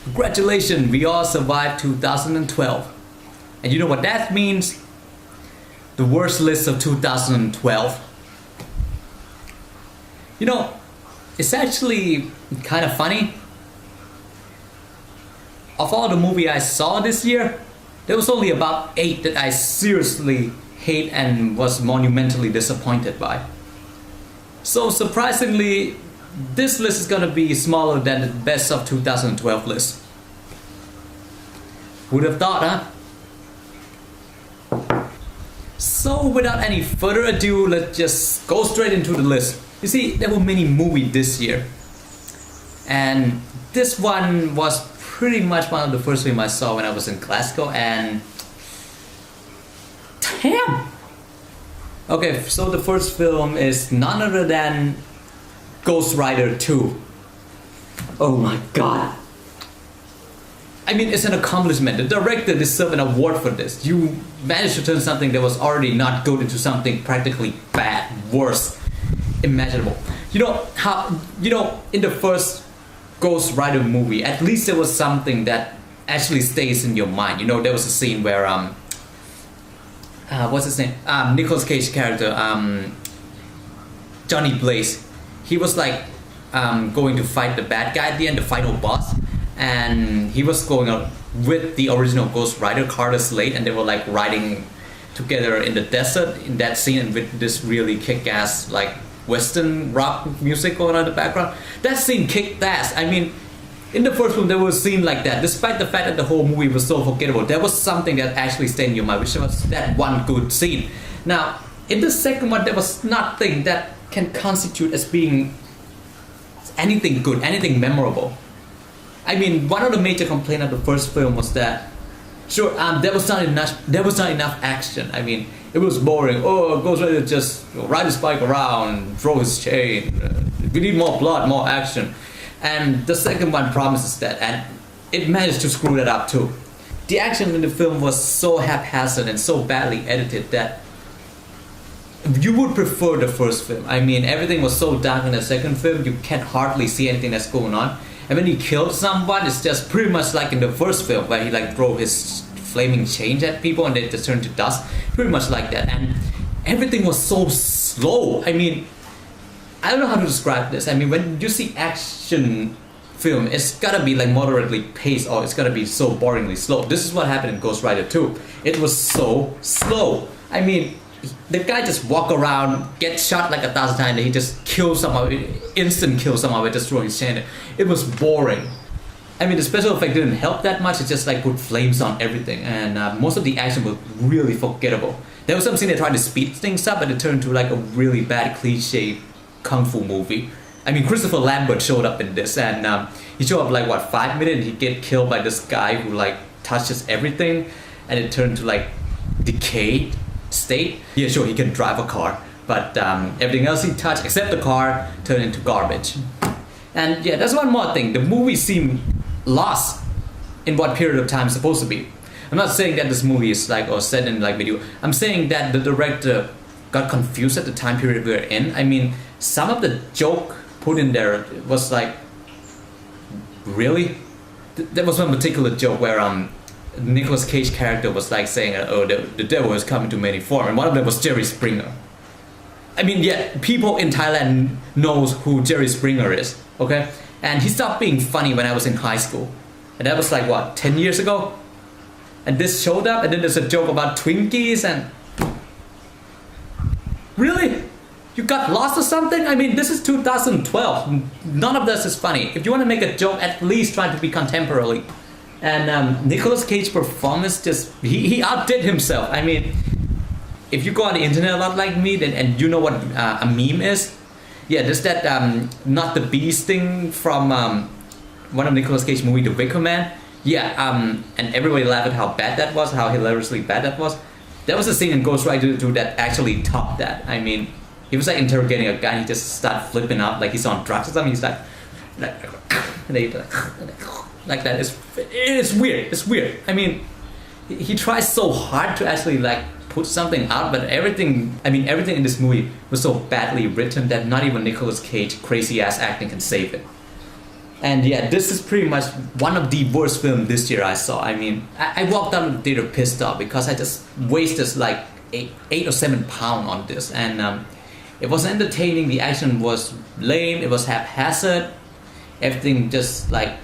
Congratulations, we all survived 2012. And you know what that means? The worst list of 2012. You know, it's actually kind of funny. Of all the movies I saw this year, there was only about 8 that I seriously hate and was monumentally disappointed by. So surprisingly, this list is gonna be smaller than the best of 2012 list. Would have thought, huh? So without any further ado, let's just go straight into the list. You see, there were many movies this year, and this one was pretty much one of the first films I saw when I was in Glasgow, and damn! Okay, so the first film is none other than Ghost Rider 2. Oh my god. I mean, it's an accomplishment. The director deserves an award for this. You managed to turn something that was already not good into something practically bad, worse, imaginable. You know how, in the first Ghost Rider movie, at least there was something that actually stays in your mind. You know, there was a scene where what's his name? Nicolas Cage character, Johnny Blaze. He was like going to fight the bad guy at the end, the final boss, and he was going up with the original Ghost Rider, Carter Slade, and they were like riding together in the desert in that scene, and with this really kick-ass like Western rock music going on in the background. That scene kicked ass. I mean, in the first one there was a scene like that. Despite the fact that the whole movie was so forgettable, there was something that actually stayed in your mind, which was that one good scene. Now, in the second one, there was nothing that can constitute as being anything good, anything memorable. I mean, one of the major complaints of the first film was that, sure, there was not enough action. I mean, it was boring. Oh, Ghost Rider just ride his bike around, throw his chain. We need more blood, more action. And the second one promises that, and it managed to screw that up too. The action in the film was so haphazard and so badly edited that you would prefer the first film. I mean, everything was so dark in the second film, you can't hardly see anything that's going on. And when he killed someone, it's just pretty much like in the first film, where he like throw his flaming chains at people and they just turn to dust. Pretty much like that. And everything was so slow. I mean, I don't know how to describe this. I mean, when you see action film, it's gotta be like moderately paced, or it's gotta be so boringly slow. This is what happened in Ghost Rider 2. It was so slow. I mean, the guy just walk around, get shot like 1,000 times, and he just kills someone, instant kill someone by just throwing his chain. It was boring. I mean, the special effect didn't help that much. It just like put flames on everything, and most of the action was really forgettable. There was some scene they tried to speed things up, but it turned to like a really bad cliche kung fu movie. I mean, Christopher Lambert showed up in this, and he showed up like what, 5 minutes, and he get killed by this guy who like touches everything, and it turned to like decayed state. Yeah, sure, he can drive a car, but everything else he touched except the car turned into garbage. And yeah, that's one more thing. The movie seemed lost in what period of time it's supposed to be. I'm not saying that this movie is like or set in like video. I'm saying that the director got confused at the time period we were in. I mean, some of the joke put in there was like, really? There was one particular joke where Nicolas Cage character was like saying, oh, the devil is coming to many form, and one of them was Jerry Springer. I mean, yeah, people in Thailand knows who Jerry Springer is, okay? And he stopped being funny when I was in high school. And that was like, what, 10 years ago? And this showed up, and then there's a joke about Twinkies, and... Really? You got lost or something? I mean, this is 2012. None of this is funny. If you want to make a joke, at least try to be contemporary. And Nicolas Cage's performance just, he outdid himself. I mean, if you go on the internet a lot like me, then, and you know what a meme is, yeah, there's that not the beast thing from one of Nicolas Cage's movie, The Wicker Man. Yeah, and everybody laughed at how bad that was, how hilariously bad that was. There was a scene in Ghost Rider 2 that actually topped that. I mean, he was like interrogating a guy, and he just started flipping out like he's on drugs or something. He's like and they like that. It's weird. It's weird. I mean, he tries so hard to actually like put something out, but everything in this movie was so badly written that not even Nicolas Cage crazy ass acting can save it. And yeah, this is pretty much one of the worst films this year I saw. I mean, I walked out of the theater pissed off because I just wasted like 8 or 7 pounds on this. And it was entertaining, the action was lame, it was haphazard, everything just like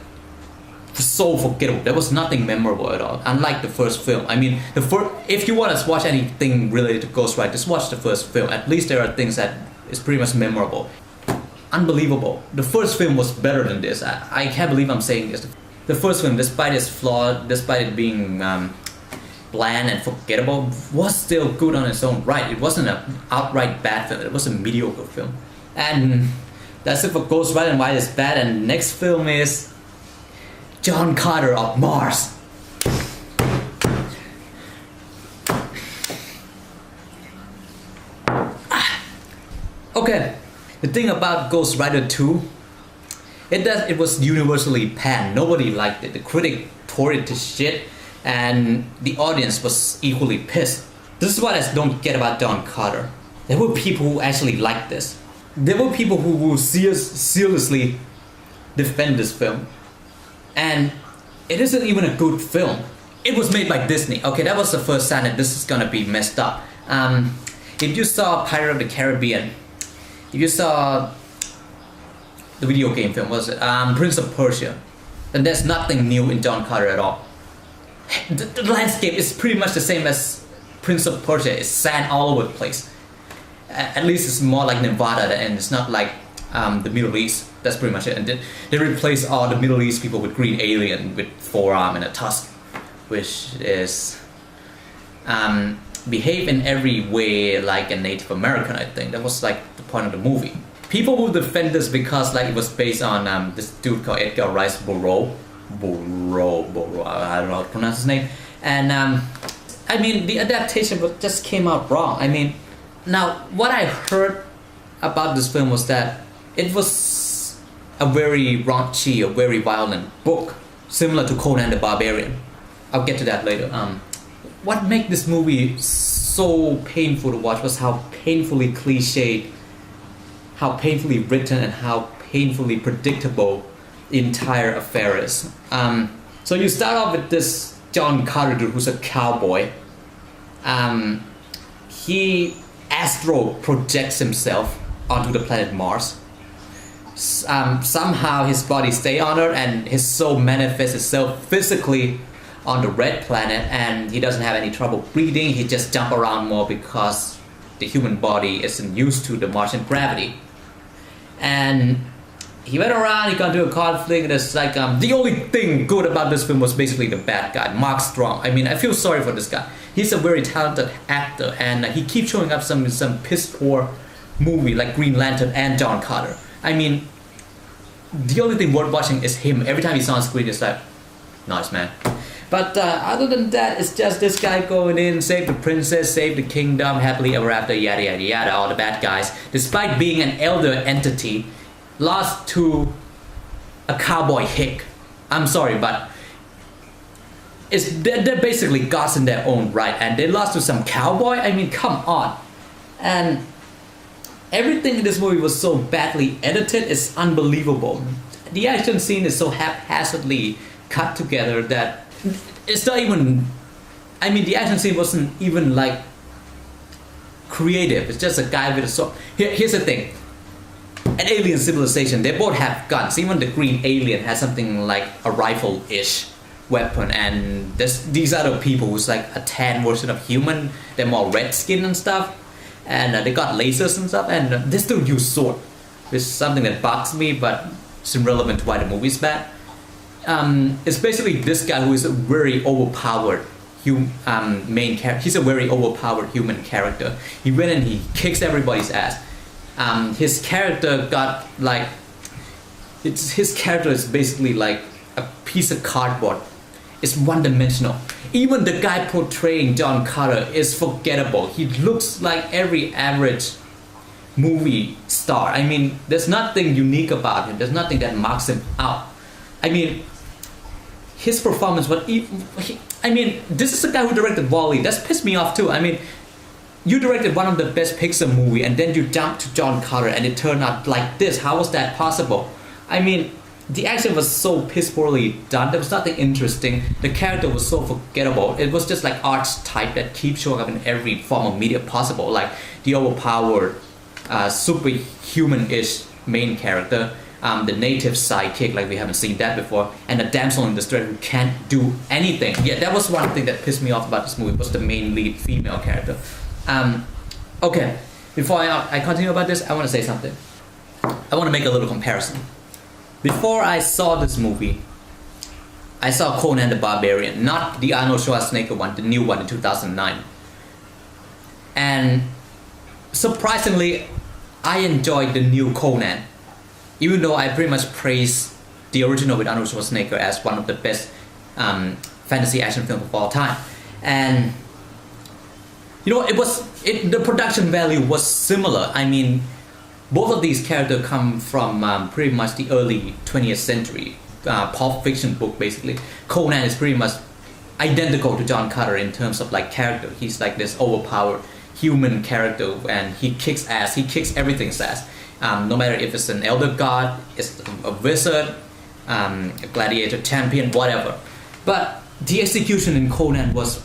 so forgettable. There was nothing memorable at all, unlike the first film. I mean, if you want to watch anything related to Ghost Rider, just watch the first film. At least there are things that is pretty much memorable. Unbelievable. The first film was better than this. I can't believe I'm saying this. The first film, despite its flaw, despite it being bland and forgettable, was still good on its own right. It wasn't an outright bad film. It was a mediocre film. And that's it for Ghost Rider and why it's bad. And next film is John Carter of Mars. Okay. The thing about Ghost Rider 2, it was universally panned. Nobody liked it. The critic tore it to shit, and the audience was equally pissed. This is what I don't get about John Carter. There were people who actually liked this. There were people who will seriously defend this film. And it isn't even a good film. It was made by Disney. Okay, that was the first sign that this is gonna be messed up. If you saw Pirate of the Caribbean, if you saw the video game film, was it Prince of Persia, then there's nothing new in John Carter at all. The landscape is pretty much the same as Prince of Persia. It's sand all over the place. At least it's more like Nevada, and it's not like the Middle East. That's pretty much it. And they replace all the Middle East people with green alien with forearm and a tusk, which is behave in every way like a Native American. I think that was like the point of the movie. People will defend this because like it was based on this dude called Edgar Rice Burroughs. I don't know how to pronounce his name. And I mean, the adaptation just came out wrong. I mean, now what I heard about this film was that it was a very raunchy, a very violent book, similar to Conan the Barbarian. I'll get to that later. What made this movie so painful to watch was how painfully cliched, how painfully written, and how painfully predictable the entire affair is. So you start off with this John Carter dude who's a cowboy. He astral projects himself onto the planet Mars. Somehow his body stays on Earth and his soul manifests itself physically on the red planet, and he doesn't have any trouble breathing. He just jumps around more because the human body isn't used to the Martian gravity. And he went around, he got into a conflict, and it's like the only thing good about this film was basically the bad guy, Mark Strong. I mean, I feel sorry for this guy. He's a very talented actor, and he keeps showing up some piss poor movie like Green Lantern and John Carter. I mean, the only thing worth watching is him. Every time he's on screen, it's like, nice man. But other than that, it's just this guy going in, save the princess, save the kingdom, happily ever after, yada yada yada, all the bad guys. Despite being an elder entity, lost to a cowboy hick. I'm sorry, but they're basically gods in their own right, and they lost to some cowboy? I mean, come on. And everything in this movie was so badly edited, it's unbelievable. The action scene is so haphazardly cut together that it's not even, I mean, the action scene wasn't even like creative. It's just a guy with a sword. Here's the thing. An alien civilization, they both have guns. Even the green alien has something like a rifle-ish weapon, and these other people who's like a tan version of human. They're more red skin and stuff, and they got lasers and stuff, and they still use sword, which is something that bugs me, but it's irrelevant to why the movie's bad. It's basically this guy who is a very overpowered main character. He's a very overpowered human character. He went and he kicks everybody's ass. His character got like, his character is basically like a piece of cardboard. It's one-dimensional. Even the guy portraying John Carter is forgettable. He looks like every average movie star. I mean, there's nothing unique about him. There's nothing that marks him out. I mean, his performance, I mean, this is the guy who directed Wall-E. That's pissed me off too. I mean, you directed one of the best Pixar movie and then you jumped to John Carter and it turned out like this. How was that possible? I mean, the action was so piss poorly done. There was nothing interesting. The character was so forgettable. It was just like archetype that keeps showing up in every form of media possible, like the overpowered, superhuman-ish main character, the native sidekick, like we haven't seen that before, and the damsel in distress who can't do anything. Yeah, that was one thing that pissed me off about this movie, was the main lead female character. Okay, before I continue about this, I want to say something. I want to make a little comparison. Before I saw this movie, I saw Conan the Barbarian, not the Arnold Schwarzenegger one, the new one in 2009. And surprisingly, I enjoyed the new Conan, even though I pretty much praise the original with Arnold Schwarzenegger as one of the best fantasy action films of all time. And you know, the production value was similar. I mean, both of these characters come from pretty much the early 20th century Pulp Fiction book, basically. Conan is pretty much identical to John Carter in terms of like character. He's like this overpowered human character, and he kicks ass. He kicks everything's ass. No matter if it's an elder god, it's a wizard, a gladiator champion, whatever. But the execution in Conan was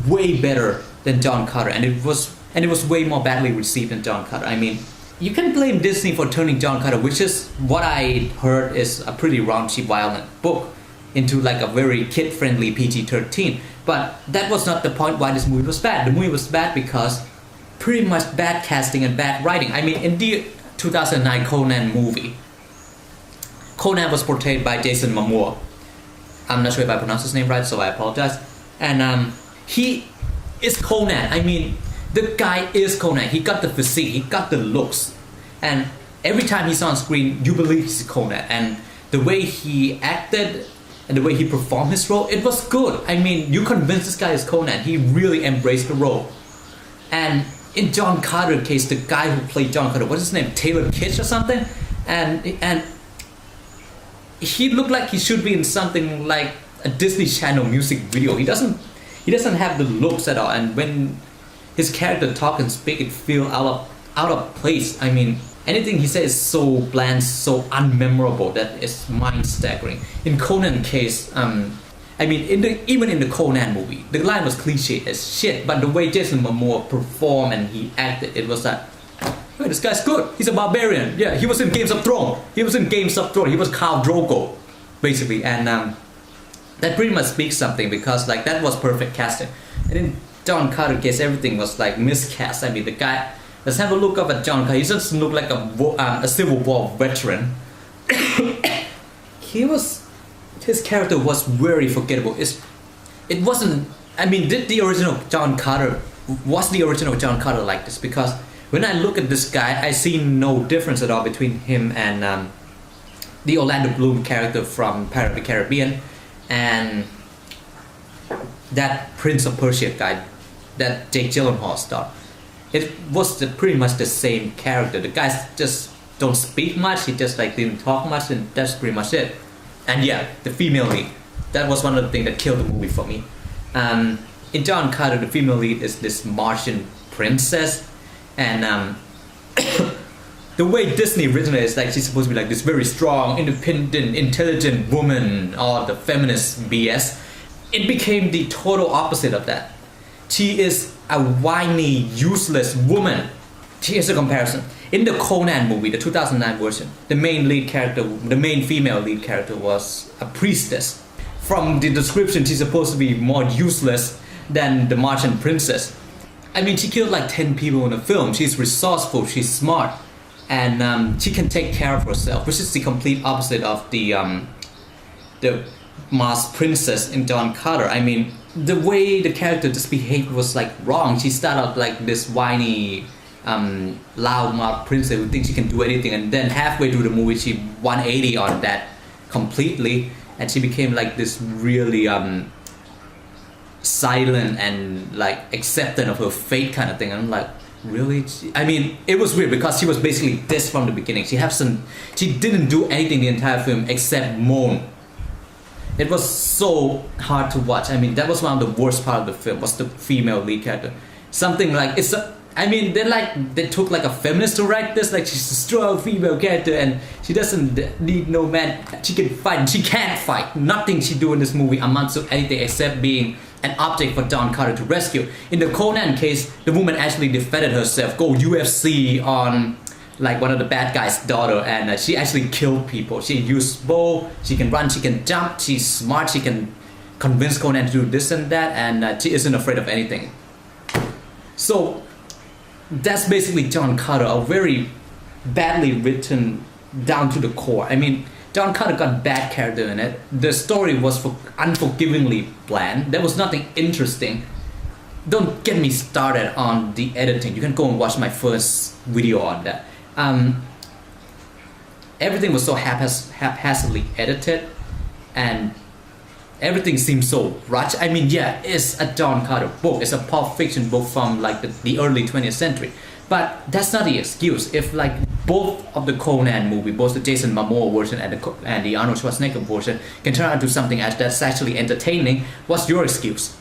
way better than John Carter, and it was way more badly received than John Carter. I mean, you can blame Disney for turning John Carter, which is what I heard is a pretty raunchy, violent book, into like a very kid-friendly PG-13. But that was not the point why this movie was bad. The movie was bad because pretty much bad casting and bad writing. I mean, in the 2009 Conan movie, Conan was portrayed by Jason Momoa. I'm not sure if I pronounced his name right, so I apologize. And he is Conan. I mean, the guy is Conan. He got the physique, he got the looks, and every time he's on screen, you believe he's Conan. And the way he acted and the way he performed his role, it was good. I mean, you convinced this guy is Conan. He really embraced the role. And in John Carter's case, the guy who played John Carter, what's his name, Taylor Kitsch or something, and he looked like he should be in something like a Disney Channel music video. He doesn't have the looks at all, and when his character talk and speak, it feel out of place. I mean, anything he says is so bland, so unmemorable that it's mind staggering. In Conan's case, I mean, even in the Conan movie, the line was cliche as shit, but the way Jason Momoa performed and he acted, it was like, hey, this guy's good. He's a barbarian. Yeah, he was in Games of Thrones. He was Khal Drogo, basically, and that pretty much speaks something, because like that was perfect casting. And in John Carter's case, everything was like miscast. I mean, the guy, let's have a look up at John Carter. He just looked like a Civil War veteran. His character was very forgettable. It wasn't. I mean, was the original John Carter like this? Because when I look at this guy, I see no difference at all between him and the Orlando Bloom character from Pirates of the Caribbean and that Prince of Persia guy that Jake Gyllenhaal starred. It was pretty much the same character. The guys just don't speak much. He just like didn't talk much, and that's pretty much it. And yeah, the female lead. That was one of the things that killed the movie for me. In John Carter, the female lead is this Martian princess, and the way Disney written it is like she's supposed to be like this very strong, independent, intelligent woman, all the feminist BS. It became the total opposite of that. She is a whiny, useless woman. Here's a comparison. In the Conan movie, the 2009 version, the main female lead character was a priestess. From the description, she's supposed to be more useless than the Martian princess. I mean, she killed like 10 people in the film. She's resourceful, she's smart, and she can take care of herself, which is the complete opposite of the Mars princess in John Carter. I mean, the way the character just behaved was like wrong. She started out like this whiny, loudmouth princess who thinks she can do anything, and then halfway through the movie she 180 on that completely, and she became like this really silent and like acceptant of her fate kind of thing. And I'm like, really? I mean, it was weird because she was basically this from the beginning. She didn't do anything the entire film except moan. It was so hard to watch. I mean, that was one of the worst part of the film, was the female lead character. Something like, I mean, they took like a feminist to write this. Like she's a strong female character and she doesn't need no man. She can fight. She can't fight. Nothing she do in this movie amounts to anything except being an object for John Carter to rescue. In the Conan case, the woman actually defended herself, go UFC on like one of the bad guy's daughter, and she actually killed people. She used bow. She can run. She can jump. She's smart. She can convince Conan to do this and that, and she isn't afraid of anything. So that's basically John Carter, a very badly written down to the core. I mean, John Carter got bad character in it. The story was unforgivingly bland. There was nothing interesting. Don't get me started on the editing. You can go and watch my first video on that. Everything was so haphazardly edited, and everything seems so rushed. I mean, yeah, it's a John Carter book. It's a Pulp Fiction book from like the early 20th century. But that's not the excuse. If like both of the Conan movie, both the Jason Momoa version and the Arnold Schwarzenegger version can turn out to something that's actually entertaining, what's your excuse?